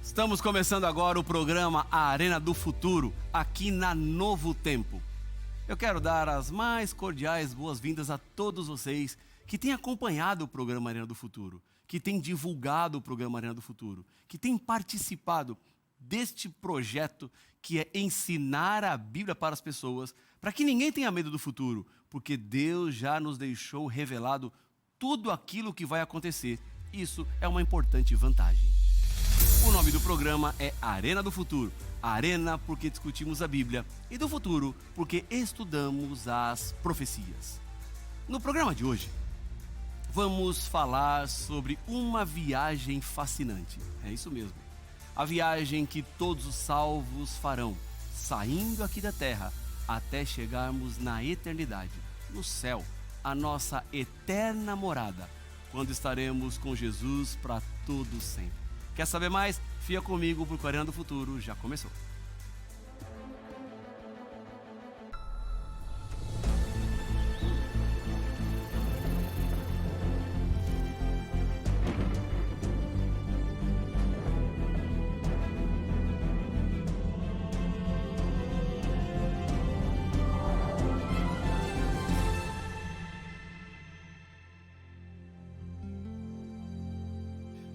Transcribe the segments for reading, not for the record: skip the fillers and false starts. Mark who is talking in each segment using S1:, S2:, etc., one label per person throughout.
S1: Estamos começando agora o programa A Arena do Futuro, aqui na Novo Tempo. Eu quero dar as mais cordiais boas-vindas a todos vocês que têm acompanhado o programa Arena do Futuro, que têm divulgado o programa Arena do Futuro, que têm participado deste projeto que é ensinar a Bíblia para as pessoas, para que ninguém tenha medo do futuro, porque Deus já nos deixou revelado tudo aquilo que vai acontecer. Isso é uma importante vantagem. O nome do programa é Arena do Futuro. Arena porque discutimos a Bíblia e do futuro porque estudamos as profecias. No programa de hoje, vamos falar sobre uma viagem fascinante. É isso mesmo. A viagem que todos os salvos farão, saindo aqui da terra até chegarmos na eternidade, no céu, a nossa eterna morada, quando estaremos com Jesus para todo sempre. Quer saber mais? Fica comigo porque o Arena do Futuro já começou.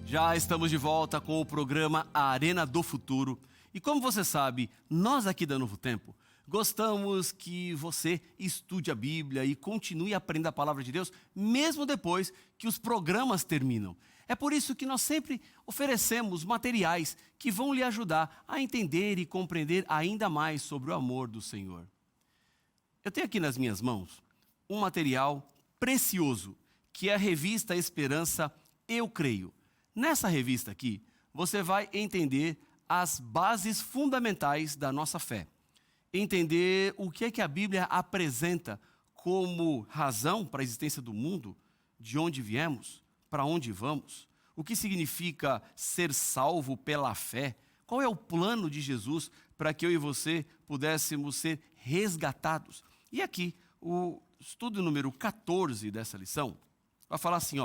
S1: Já estamos de volta com o programa A Arena do Futuro. E como você sabe, nós aqui da Novo Tempo gostamos que você estude a Bíblia e continue aprendendo a palavra de Deus, mesmo depois que os programas terminam. É por isso que nós sempre oferecemos materiais que vão lhe ajudar a entender e compreender ainda mais sobre o amor do Senhor. Eu tenho aqui nas minhas mãos um material precioso, que é a revista Esperança Eu Creio. Nessa revista aqui, você vai entender as bases fundamentais da nossa fé. Entender o que é que a Bíblia apresenta como razão para a existência do mundo, de onde viemos, para onde vamos, o que significa ser salvo pela fé, qual é o plano de Jesus para que eu e você pudéssemos ser resgatados. E aqui, o estudo número 14 dessa lição vai falar assim,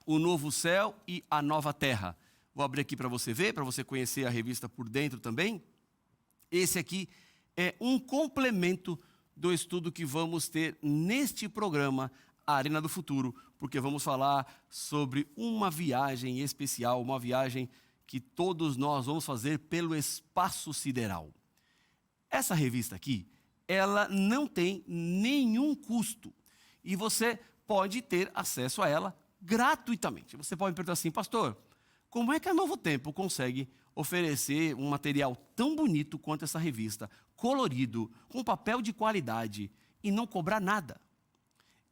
S1: o novo céu e a nova terra. Vou abrir aqui para você ver, para você conhecer a revista por dentro também. Esse aqui é um complemento do estudo que vamos ter neste programa, A Arena do Futuro, porque vamos falar sobre uma viagem especial, uma viagem que todos nós vamos fazer pelo espaço sideral. Essa revista aqui, ela não tem nenhum custo e você pode ter acesso a ela gratuitamente. Você pode me perguntar assim, pastor, como é que a Novo Tempo consegue oferecer um material tão bonito quanto essa revista, colorido, com papel de qualidade e não cobrar nada?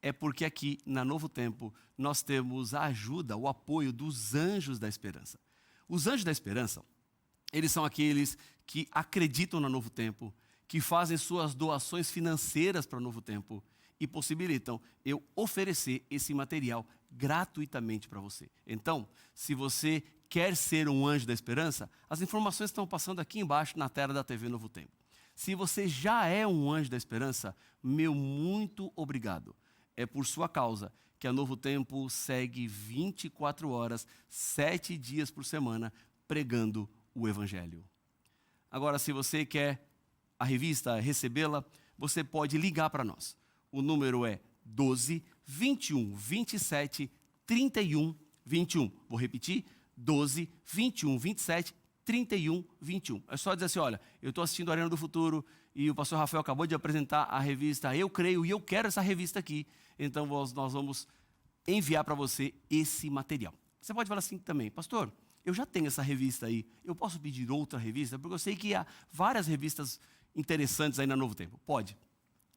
S1: É porque aqui na Novo Tempo nós temos a ajuda, o apoio dos Anjos da Esperança. Os Anjos da Esperança, eles são aqueles que acreditam na Novo Tempo, que fazem suas doações financeiras para o Novo Tempo e possibilitam eu oferecer esse material gratuitamente para você. Então, se você quer ser um anjo da esperança, as informações estão passando aqui embaixo na tela da TV Novo Tempo. Se você já é um anjo da esperança, meu muito obrigado. É por sua causa que a Novo Tempo segue 24 horas, 7 dias por semana, pregando o Evangelho. Agora, se você quer a revista, recebê-la, você pode ligar para nós. O número é 12 21 27 31 21. Vou repetir, 12 21 27 31 21. É só dizer assim, olha, eu estou assistindo a Arena do Futuro e o pastor Rafael acabou de apresentar a revista Eu Creio e eu quero essa revista aqui. Então nós vamos enviar para você esse material. Você pode falar assim também, pastor, eu já tenho essa revista aí, eu posso pedir outra revista? Porque eu sei que há várias revistas interessantes aí na Novo Tempo. Pode.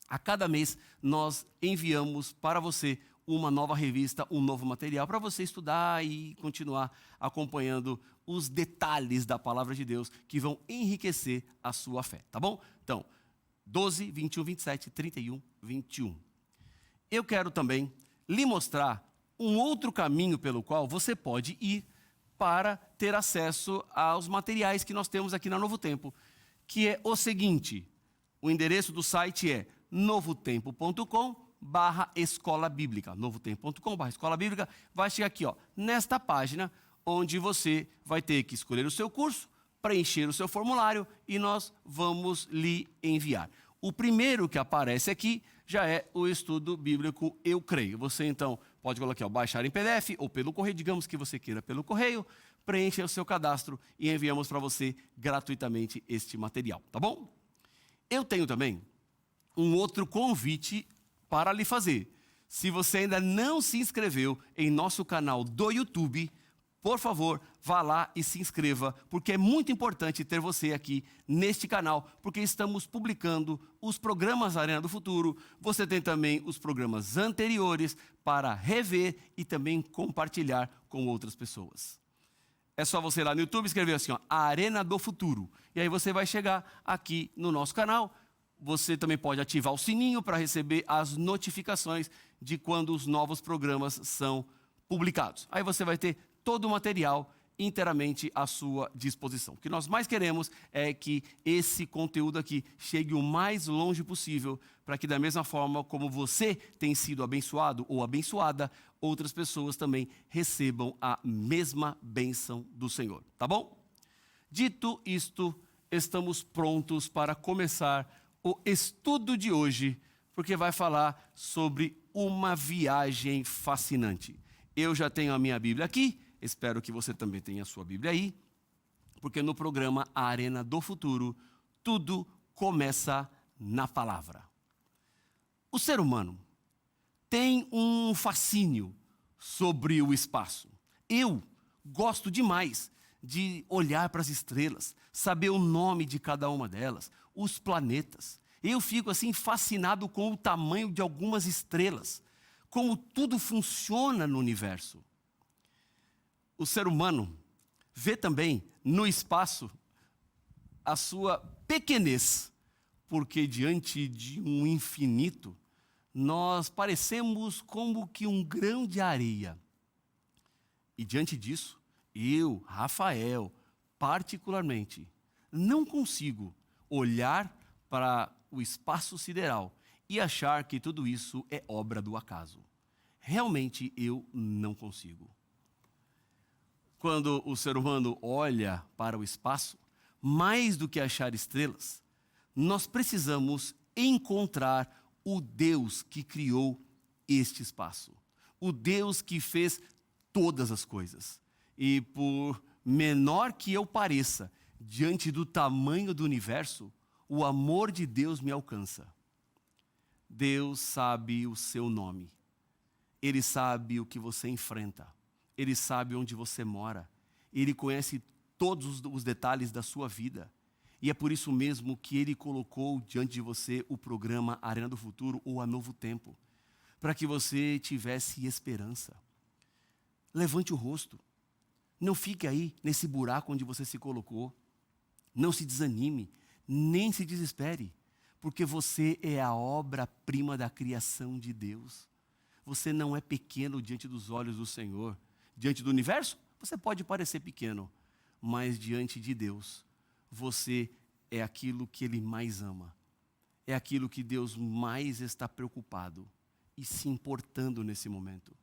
S1: A cada mês nós enviamos para você uma nova revista, um novo material para você estudar e continuar acompanhando os detalhes da palavra de Deus que vão enriquecer a sua fé, tá bom? Então, 12, 21, 27, 31, 21. Eu quero também lhe mostrar um outro caminho pelo qual você pode ir para ter acesso aos materiais que nós temos aqui na Novo Tempo, que é o seguinte, o endereço do site é novotempo.com/escola bíblica, novotempo.com/escola bíblica, vai chegar aqui, nesta página, onde você vai ter que escolher o seu curso, preencher o seu formulário e nós vamos lhe enviar. O primeiro que aparece aqui já é o estudo bíblico Eu Creio. Você então pode colocar baixar em PDF ou pelo correio, digamos que você queira pelo correio, preencha o seu cadastro e enviamos para você gratuitamente este material, tá bom? Eu tenho também um outro convite para lhe fazer. Se você ainda não se inscreveu em nosso canal do YouTube, por favor, vá lá e se inscreva, porque é muito importante ter você aqui neste canal, porque estamos publicando os programas Arena do Futuro. Você tem também os programas anteriores para rever e também compartilhar com outras pessoas. É só você ir lá no YouTube escrever assim, Arena do Futuro. E aí você vai chegar aqui no nosso canal. Você também pode ativar o sininho para receber as notificações de quando os novos programas são publicados. Aí você vai ter todo o material inteiramente à sua disposição. O que nós mais queremos é que esse conteúdo aqui chegue o mais longe possível, para que da mesma forma como você tem sido abençoado ou abençoada, outras pessoas também recebam a mesma bênção do Senhor, tá bom? Dito isto, estamos prontos para começar o estudo de hoje, porque vai falar sobre uma viagem fascinante. Eu já tenho a minha Bíblia aqui, espero que você também tenha a sua Bíblia aí, porque no programa Arena do Futuro, tudo começa na palavra. O ser humano tem um fascínio sobre o espaço. Eu gosto demais de olhar para as estrelas, saber o nome de cada uma delas, os planetas. Eu fico assim fascinado com o tamanho de algumas estrelas, como tudo funciona no universo. O ser humano vê também no espaço a sua pequenez, porque diante de um infinito, nós parecemos como que um grão de areia. E diante disso, eu, Rafael, particularmente, não consigo olhar para o espaço sideral e achar que tudo isso é obra do acaso. Realmente eu não consigo. Quando o ser humano olha para o espaço, mais do que achar estrelas, nós precisamos encontrar o Deus que criou este espaço. O Deus que fez todas as coisas. E por menor que eu pareça, diante do tamanho do universo, o amor de Deus me alcança. Deus sabe o seu nome. Ele sabe o que você enfrenta. Ele sabe onde você mora. Ele conhece todos os detalhes da sua vida. E é por isso mesmo que Ele colocou diante de você o programa Arena do Futuro ou A Novo Tempo, para que você tivesse esperança. Levante o rosto. Não fique aí nesse buraco onde você se colocou. Não se desanime, nem se desespere, porque você é a obra-prima da criação de Deus. Você não é pequeno diante dos olhos do Senhor. Diante do universo, você pode parecer pequeno, mas diante de Deus, você é aquilo que Ele mais ama. É aquilo que Deus mais está preocupado e se importando nesse momento.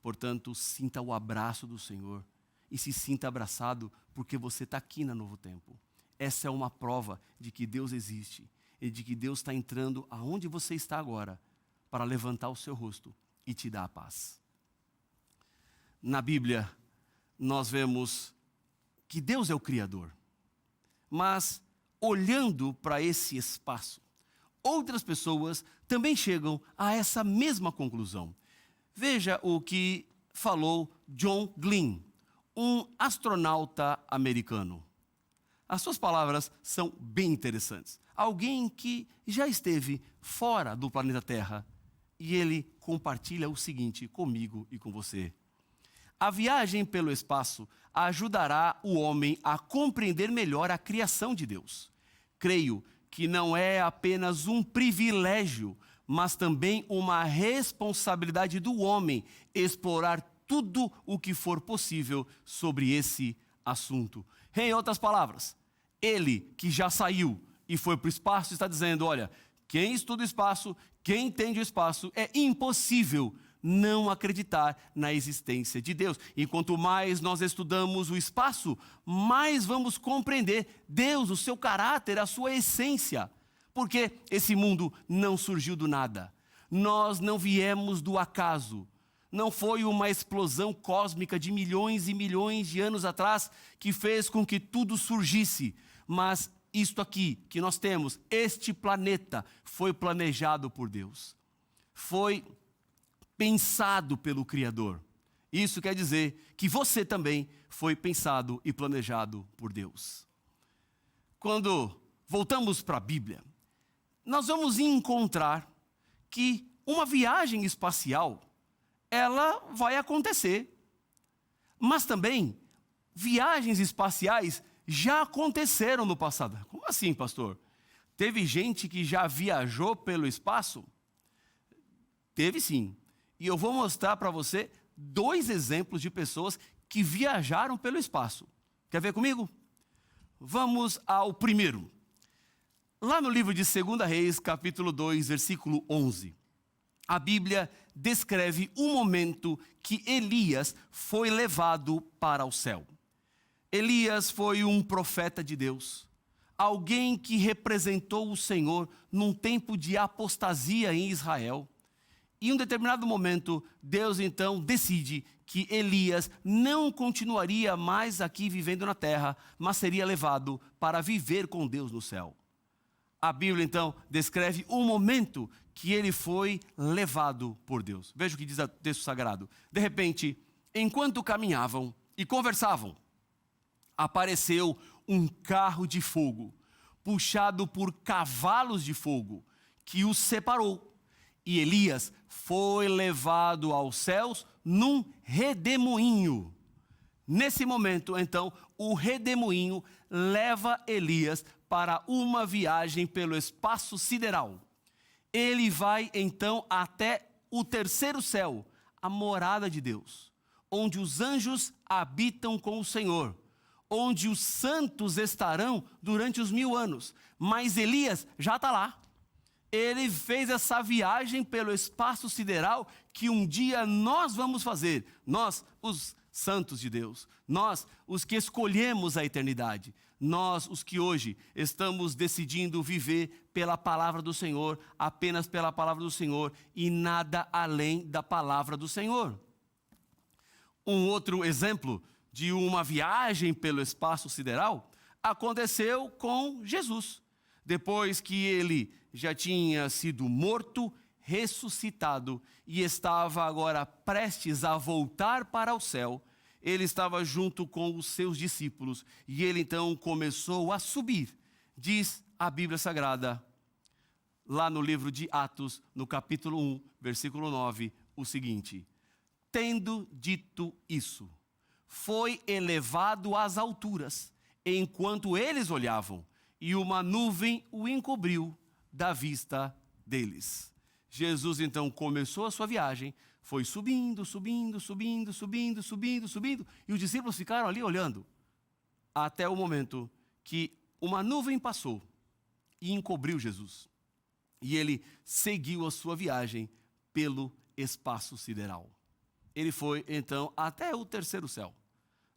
S1: Portanto, sinta o abraço do Senhor e se sinta abraçado porque você está aqui na Novo Tempo. Essa é uma prova de que Deus existe e de que Deus está entrando aonde você está agora para levantar o seu rosto e te dar a paz. Na Bíblia, nós vemos que Deus é o Criador. Mas, olhando para esse espaço, outras pessoas também chegam a essa mesma conclusão. Veja o que falou John Glenn, um astronauta americano. As suas palavras são bem interessantes. Alguém que já esteve fora do planeta Terra e ele compartilha o seguinte comigo e com você. A viagem pelo espaço ajudará o homem a compreender melhor a criação de Deus. Creio que não é apenas um privilégio, mas também uma responsabilidade do homem explorar tudo o que for possível sobre esse assunto. Em outras palavras, ele que já saiu e foi para o espaço está dizendo, olha, quem estuda o espaço, quem entende o espaço, é impossível não acreditar na existência de Deus. E quanto mais nós estudamos o espaço, mais vamos compreender Deus, o seu caráter, a sua essência. Porque esse mundo não surgiu do nada. Nós não viemos do acaso. Não foi uma explosão cósmica de milhões e milhões de anos atrás que fez com que tudo surgisse. Mas isto aqui que nós temos, este planeta, foi planejado por Deus. Foi pensado pelo Criador. Isso quer dizer que você também foi pensado e planejado por Deus. Quando voltamos para a Bíblia, nós vamos encontrar que uma viagem espacial, ela vai acontecer. Mas também, viagens espaciais já aconteceram no passado. Como assim, pastor? Teve gente que já viajou pelo espaço? Teve sim. E eu vou mostrar para você 2 exemplos de pessoas que viajaram pelo espaço. Quer ver comigo? Vamos ao primeiro. Lá no livro de 2 Reis, capítulo 2, versículo 11. A Bíblia descreve um momento que Elias foi levado para o céu. Elias foi um profeta de Deus. Alguém que representou o Senhor num tempo de apostasia em Israel. E em um determinado momento, Deus então decide que Elias não continuaria mais aqui vivendo na terra, mas seria levado para viver com Deus no céu. A Bíblia então descreve um momento que ele foi levado por Deus. Veja o que diz o texto sagrado. De repente, enquanto caminhavam e conversavam, apareceu um carro de fogo, puxado por cavalos de fogo, que os separou. E Elias foi levado aos céus num redemoinho. Nesse momento, então, o redemoinho leva Elias para uma viagem pelo espaço sideral. Ele vai, então, até o 3º céu, a morada de Deus, onde os anjos habitam com o Senhor, onde os santos estarão durante os 1000 anos. Mas Elias já está lá. Ele fez essa viagem pelo espaço sideral que um dia nós vamos fazer. Nós, os santos de Deus. Nós, os que escolhemos a eternidade. Nós, os que hoje estamos decidindo viver pela palavra do Senhor, apenas pela palavra do Senhor e nada além da palavra do Senhor. Um outro exemplo de uma viagem pelo espaço sideral aconteceu com Jesus. Depois que ele já tinha sido morto, ressuscitado e estava agora prestes a voltar para o céu, ele estava junto com os seus discípulos e ele então começou a subir. Diz a Bíblia Sagrada, lá no livro de Atos, no capítulo 1, versículo 9, o seguinte: tendo dito isso, foi elevado às alturas, enquanto eles olhavam, e uma nuvem o encobriu da vista deles. Jesus então começou a sua viagem, foi subindo, e os discípulos ficaram ali olhando, até o momento que uma nuvem passou e encobriu Jesus. E ele seguiu a sua viagem pelo espaço sideral. Ele foi então até o 3º céu,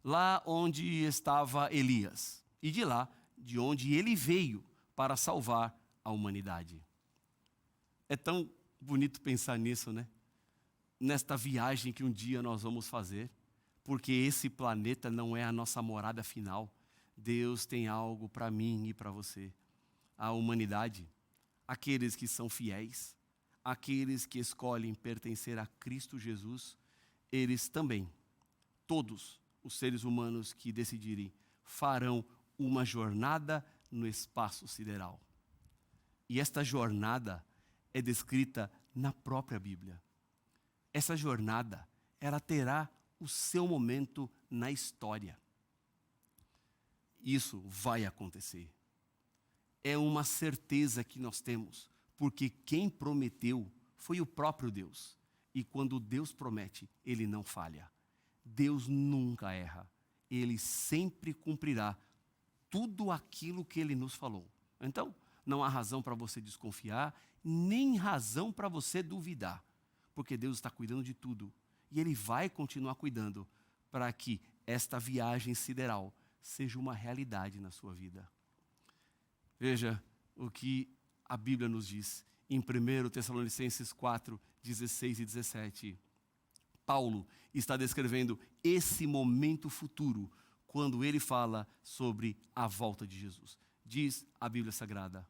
S1: lá onde estava Elias, e de lá, de onde ele veio para salvar a humanidade. É tão bonito pensar nisso, né? Nesta viagem que um dia nós vamos fazer, porque esse planeta não é a nossa morada final. Deus tem algo para mim e para você. A humanidade, aqueles que são fiéis, aqueles que escolhem pertencer a Cristo Jesus, eles também, todos os seres humanos que decidirem, farão uma jornada no espaço sideral. E esta jornada é descrita na própria Bíblia. Essa jornada, ela terá o seu momento na história. Isso vai acontecer. É uma certeza que nós temos, porque quem prometeu foi o próprio Deus. E quando Deus promete, Ele não falha. Deus nunca erra. Ele sempre cumprirá tudo aquilo que Ele nos falou. Então, não há razão para você desconfiar, nem razão para você duvidar. porque Deus está cuidando de tudo. E Ele vai continuar cuidando para que esta viagem sideral seja uma realidade na sua vida. Veja o que a Bíblia nos diz em 1 Tessalonicenses 4, 16 e 17. Paulo está descrevendo esse momento futuro quando ele fala sobre a volta de Jesus. Diz a Bíblia Sagrada: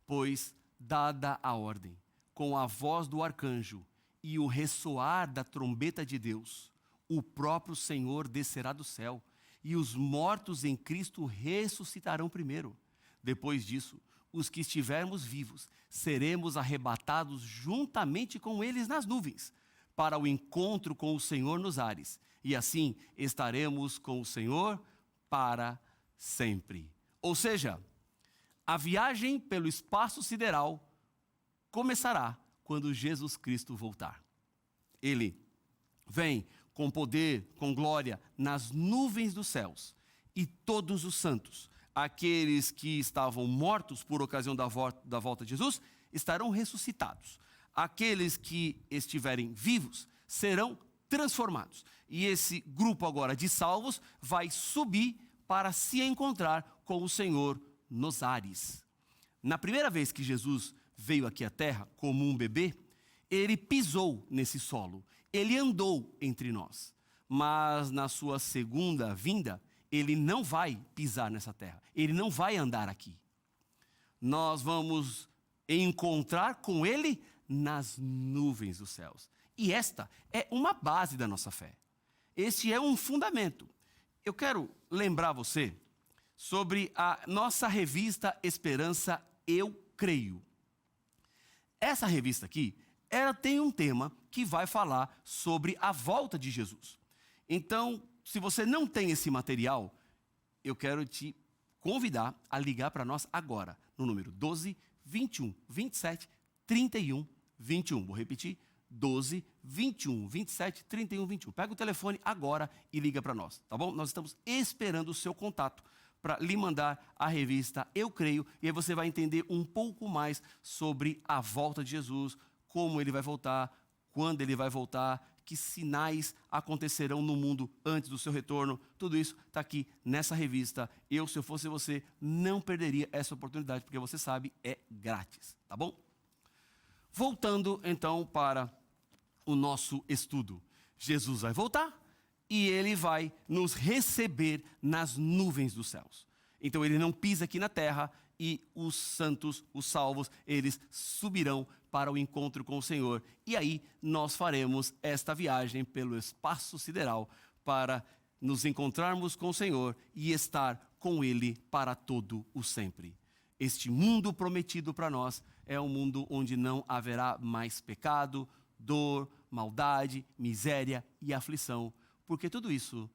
S1: pois, dada a ordem, com a voz do arcanjo e o ressoar da trombeta de Deus, o próprio Senhor descerá do céu, e os mortos em Cristo ressuscitarão primeiro. Depois disso, os que estivermos vivos, seremos arrebatados juntamente com eles nas nuvens, para o encontro com o Senhor nos ares, e assim estaremos com o Senhor para sempre. Ou seja, a viagem pelo espaço sideral começará quando Jesus Cristo voltar. Ele vem com poder, com glória, nas nuvens dos céus, e todos os santos, aqueles que estavam mortos por ocasião da volta de Jesus, estarão ressuscitados. Aqueles que estiverem vivos serão transformados. E esse grupo agora de salvos vai subir para se encontrar com o Senhor nos ares. Na primeira vez que Jesus veio aqui à terra como um bebê, ele pisou nesse solo, ele andou entre nós. Mas na sua segunda vinda, ele não vai pisar nessa terra, ele não vai andar aqui. Nós vamos encontrar com ele nas nuvens dos céus. E esta é uma base da nossa fé. Este é um fundamento. Eu quero lembrar você sobre a nossa revista Esperança Eu Creio. Essa revista aqui, ela tem um tema que vai falar sobre a volta de Jesus. Então, se você não tem esse material, eu quero te convidar a ligar para nós agora, no número 12 21 27 31 21. Vou repetir, 12 21 27 31 21. Pega o telefone agora e liga para nós, tá bom? Nós estamos esperando o seu contato para lhe mandar a revista Eu Creio, e aí você vai entender um pouco mais sobre a volta de Jesus, como ele vai voltar, quando ele vai voltar, que sinais acontecerão no mundo antes do seu retorno. Tudo isso está aqui nessa revista. Se eu fosse você, não perderia essa oportunidade, porque você sabe, é grátis, tá bom? Voltando então para o nosso estudo. Jesus vai voltar e ele vai nos receber nas nuvens dos céus. Então ele não pisa aqui na terra, e os santos, os salvos, eles subirão para o encontro com o Senhor. E aí nós faremos esta viagem pelo espaço sideral para nos encontrarmos com o Senhor e estar com Ele para todo o sempre. Este mundo prometido para nós é um mundo onde não haverá mais pecado, dor, maldade, miséria e aflição, porque tudo isso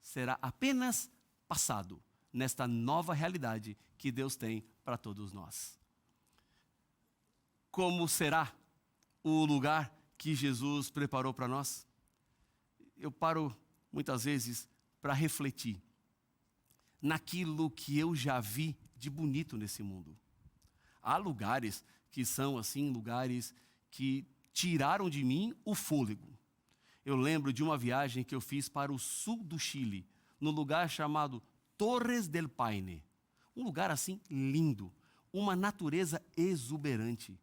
S1: será apenas passado nesta nova realidade que Deus tem para todos nós. Como será o lugar que Jesus preparou para nós? Eu paro muitas vezes para refletir naquilo que eu já vi de bonito nesse mundo. Há lugares que são assim, lugares que tiraram de mim o fôlego. Eu lembro de uma viagem que eu fiz para o sul do Chile, num lugar chamado Torres del Paine. Um lugar assim lindo, uma natureza exuberante.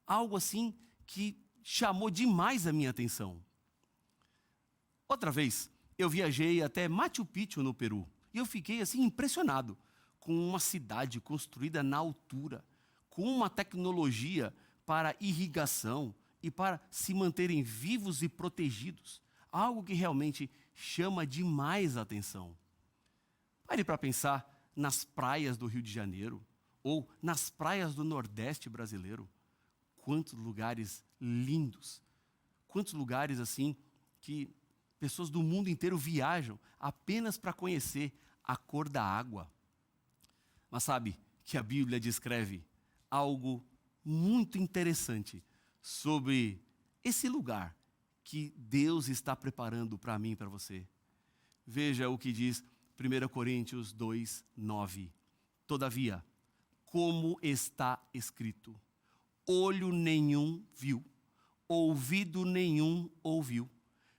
S1: Algo assim que chamou demais a minha atenção. Outra vez, eu viajei até Machu Picchu, no Peru, e eu fiquei assim impressionado com uma cidade construída na altura, com uma tecnologia para irrigação e para se manterem vivos e protegidos. Algo que realmente chama demais a atenção. Pare para pensar nas praias do Rio de Janeiro ou nas praias do Nordeste brasileiro. Quantos lugares lindos, quantos lugares assim que pessoas do mundo inteiro viajam apenas para conhecer a cor da água. Mas sabe que a Bíblia descreve algo muito interessante sobre esse lugar que Deus está preparando para mim e para você. Veja o que diz 1 Coríntios 2, 9. Todavia, como está escrito, olho nenhum viu, ouvido nenhum ouviu,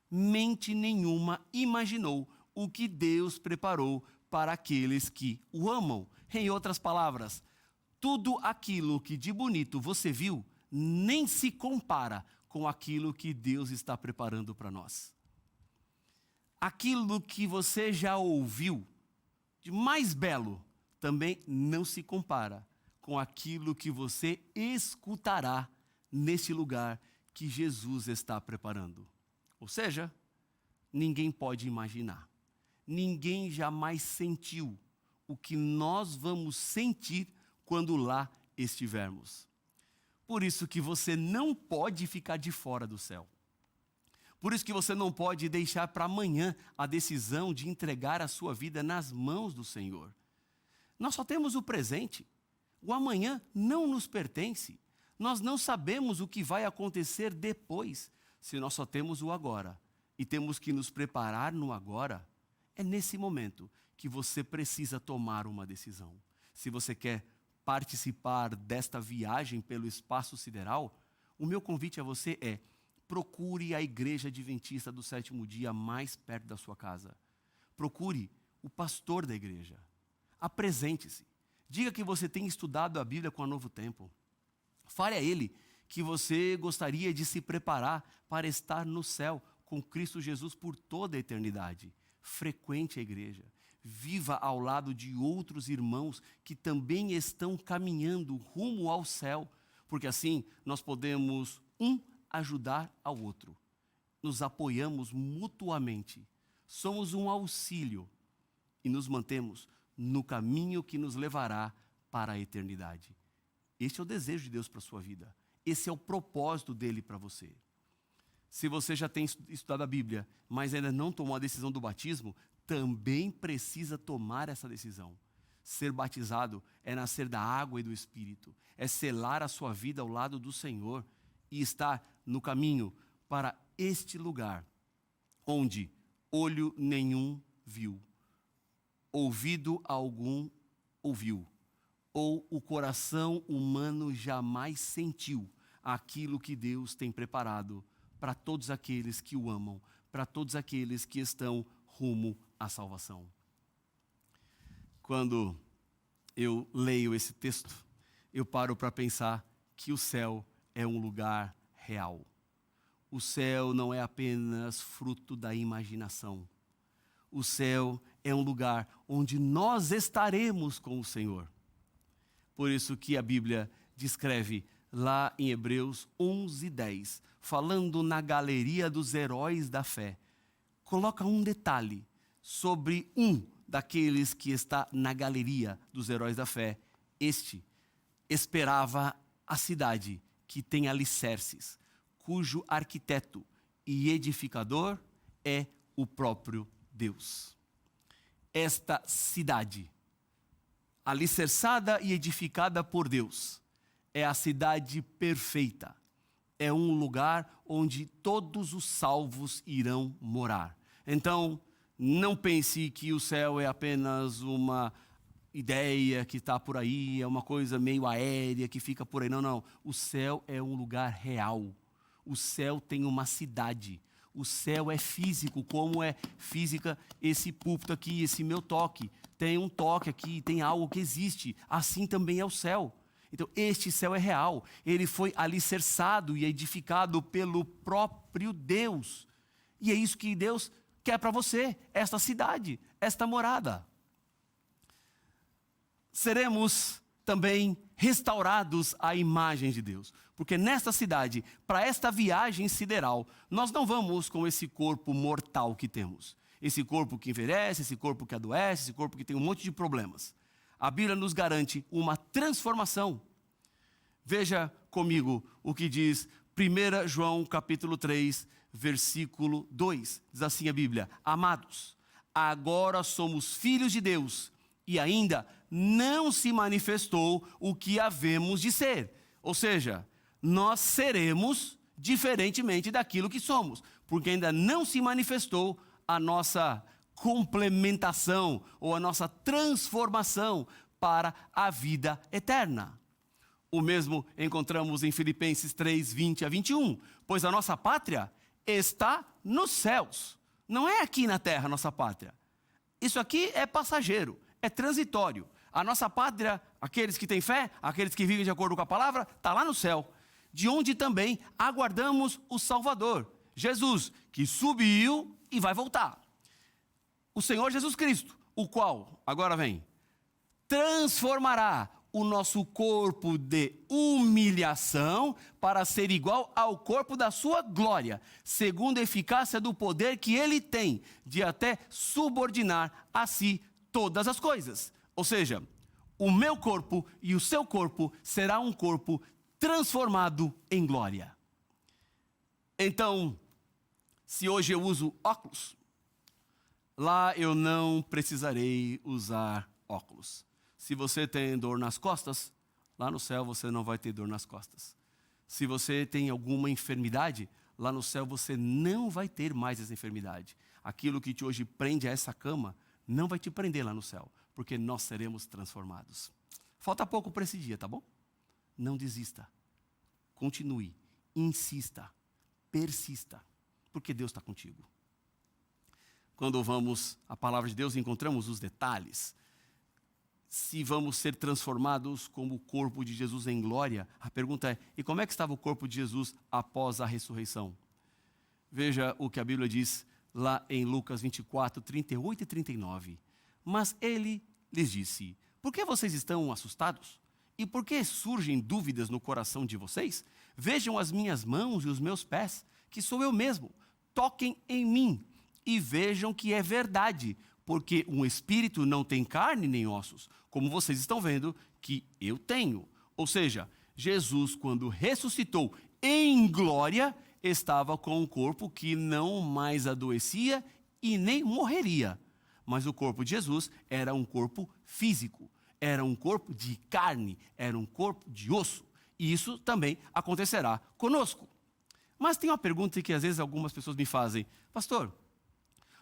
S1: mente nenhuma imaginou o que Deus preparou para aqueles que o amam. Em outras palavras, tudo aquilo que de bonito você viu nem se compara com aquilo que Deus está preparando para nós. Aquilo que você já ouviu de mais belo também não se compara com aquilo que você escutará neste lugar que Jesus está preparando. Ou seja, ninguém pode imaginar, ninguém jamais sentiu o que nós vamos sentir quando lá estivermos. Por isso que você não pode ficar de fora do céu. Por isso que você não pode deixar para amanhã a decisão de entregar a sua vida nas mãos do Senhor. Nós só temos o presente. O amanhã não nos pertence. Nós não sabemos o que vai acontecer depois, se nós só temos o agora. E temos que nos preparar no agora. É nesse momento que você precisa tomar uma decisão. Se você quer participar desta viagem pelo espaço sideral, o meu convite a você é: procure a igreja adventista do sétimo dia mais perto da sua casa. Procure o pastor da igreja. Apresente-se. Diga que você tem estudado a Bíblia com a Novo Tempo. Fale a ele que você gostaria de se preparar para estar no céu com Cristo Jesus por toda a eternidade. Frequente a igreja. Viva ao lado de outros irmãos que também estão caminhando rumo ao céu, porque assim nós podemos ajudar ao outro. Nos apoiamos mutuamente. Somos um auxílio e nos mantemos no caminho que nos levará para a eternidade. Este é o desejo de Deus para a sua vida. Esse é o propósito dele para você. Se você já tem estudado a Bíblia, mas ainda não tomou a decisão do batismo, também precisa tomar essa decisão. Ser batizado é nascer da água e do Espírito, é selar a sua vida ao lado do Senhor e estar no caminho para este lugar, onde olho nenhum viu, ouvido algum ouviu, ou o coração humano jamais sentiu aquilo que Deus tem preparado para todos aqueles que o amam, para todos aqueles que estão rumo à salvação. Quando eu leio esse texto, eu paro para pensar que o céu é um lugar real. O céu não é apenas fruto da imaginação. O céu é um lugar onde nós estaremos com o Senhor. Por isso que a Bíblia descreve lá em Hebreus 11:10, falando na galeria dos heróis da fé, coloca um detalhe sobre um daqueles que está na galeria dos heróis da fé. Este esperava a cidade que tem alicerces, cujo arquiteto e edificador é o próprio Deus. Esta cidade, alicerçada e edificada por Deus, é a cidade perfeita. É um lugar onde todos os salvos irão morar. Então, não pense que o céu é apenas uma ideia que está por aí, é uma coisa meio aérea que fica por aí. Não, não. O céu é um lugar real. O céu tem uma cidade. O céu é físico, como é física esse púlpito aqui, esse meu toque. Tem um toque aqui, tem algo que existe. Assim também é o céu. Então, este céu é real. Ele foi alicerçado e edificado pelo próprio Deus. E é isso que Deus quer para você, esta cidade, esta morada. Seremos também restaurados à imagem de Deus. Porque nesta cidade, para esta viagem sideral, nós não vamos com esse corpo mortal que temos. Esse corpo que envelhece, esse corpo que adoece, esse corpo que tem um monte de problemas. A Bíblia nos garante uma transformação. Veja comigo o que diz 1 João capítulo 3, versículo 2. Diz assim a Bíblia: amados, agora somos filhos de Deus e ainda não se manifestou o que havemos de ser. Ou seja, nós seremos diferentemente daquilo que somos, porque ainda não se manifestou a nossa complementação ou a nossa transformação para a vida eterna. O mesmo encontramos em Filipenses 3, 20 a 21. Pois a nossa pátria está nos céus. Não é aqui na terra a nossa pátria. Isso aqui é passageiro, é transitório. A nossa pátria, aqueles que têm fé, aqueles que vivem de acordo com a palavra, está lá no céu. De onde também aguardamos o Salvador, Jesus, que subiu e vai voltar. O Senhor Jesus Cristo, o qual, agora vem, transformará o nosso corpo de humilhação para ser igual ao corpo da sua glória, segundo a eficácia do poder que ele tem de até subordinar a si todas as coisas. Ou seja, o meu corpo e o seu corpo será um corpo transformado em glória. Então, se hoje eu uso óculos, lá eu não precisarei usar óculos. Se você tem dor nas costas, lá no céu você não vai ter dor nas costas. Se você tem alguma enfermidade, lá no céu você não vai ter mais essa enfermidade. Aquilo que te hoje prende a essa cama, não vai te prender lá no céu, porque nós seremos transformados. Falta pouco para esse dia, tá bom? Não desista. Continue. Insista. Persista. Porque Deus está contigo. Quando vamos à palavra de Deus, encontramos os detalhes. Se vamos ser transformados como o corpo de Jesus em glória, a pergunta é, e como é que estava o corpo de Jesus após a ressurreição? Veja o que a Bíblia diz lá em Lucas 24, 38 e 39. Mas ele lhes disse, por que vocês estão assustados? E por que surgem dúvidas no coração de vocês? Vejam as minhas mãos e os meus pés, que sou eu mesmo. Toquem em mim e vejam que é verdade, porque um espírito não tem carne nem ossos, como vocês estão vendo que eu tenho. Ou seja, Jesus, quando ressuscitou em glória, estava com um corpo que não mais adoecia e nem morreria. Mas o corpo de Jesus era um corpo físico, era um corpo de carne, era um corpo de osso. E isso também acontecerá conosco. Mas tem uma pergunta que às vezes algumas pessoas me fazem. Pastor,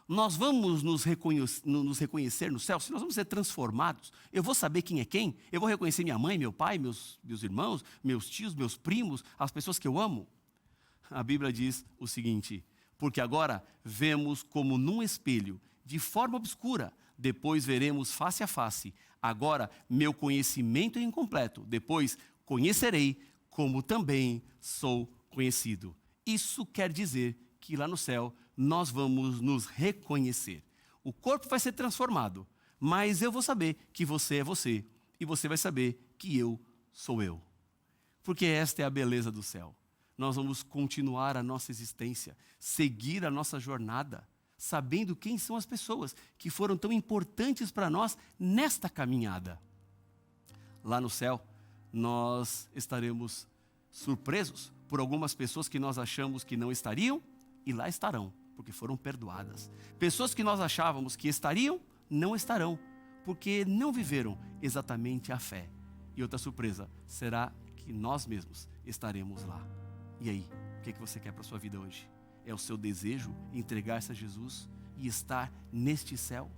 S1: nós vamos nos reconhecer no céu? Se nós vamos ser transformados, eu vou saber quem é quem? Eu vou reconhecer minha mãe, meu pai, meus irmãos, meus tios, meus primos, as pessoas que eu amo? A Bíblia diz o seguinte, porque agora vemos como num espelho, de forma obscura, depois veremos face a face. Agora meu conhecimento é incompleto, depois conhecerei como também sou conhecido. Isso quer dizer que lá no céu nós vamos nos reconhecer. O corpo vai ser transformado, mas eu vou saber que você é você e você vai saber que eu sou eu. Porque esta é a beleza do céu. Nós vamos continuar a nossa existência, seguir a nossa jornada, sabendo quem são as pessoas que foram tão importantes para nós nesta caminhada. Lá no céu, nós estaremos surpresos por algumas pessoas que nós achamos que não estariam, e lá estarão, porque foram perdoadas. Pessoas que nós achávamos que estariam, não estarão, porque não viveram exatamente a fé. E outra surpresa, será que nós mesmos estaremos lá. E aí, o que você quer para a sua vida hoje? É o seu desejo entregar-se a Jesus e estar neste céu?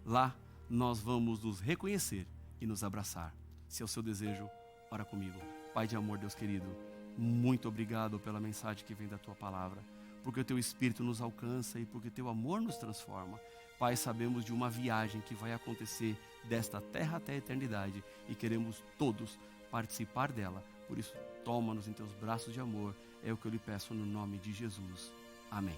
S1: Lá nós vamos nos reconhecer e nos abraçar. Se é o seu desejo, ora comigo. Pai de amor, Deus querido, muito obrigado pela mensagem que vem da Tua palavra, porque o Teu Espírito nos alcança e porque Teu amor nos transforma. Pai, sabemos de uma viagem que vai acontecer desta terra até a eternidade e queremos todos participar dela. Por isso, toma-nos em Teus braços de amor. É o que eu lhe peço no nome de Jesus. Amém.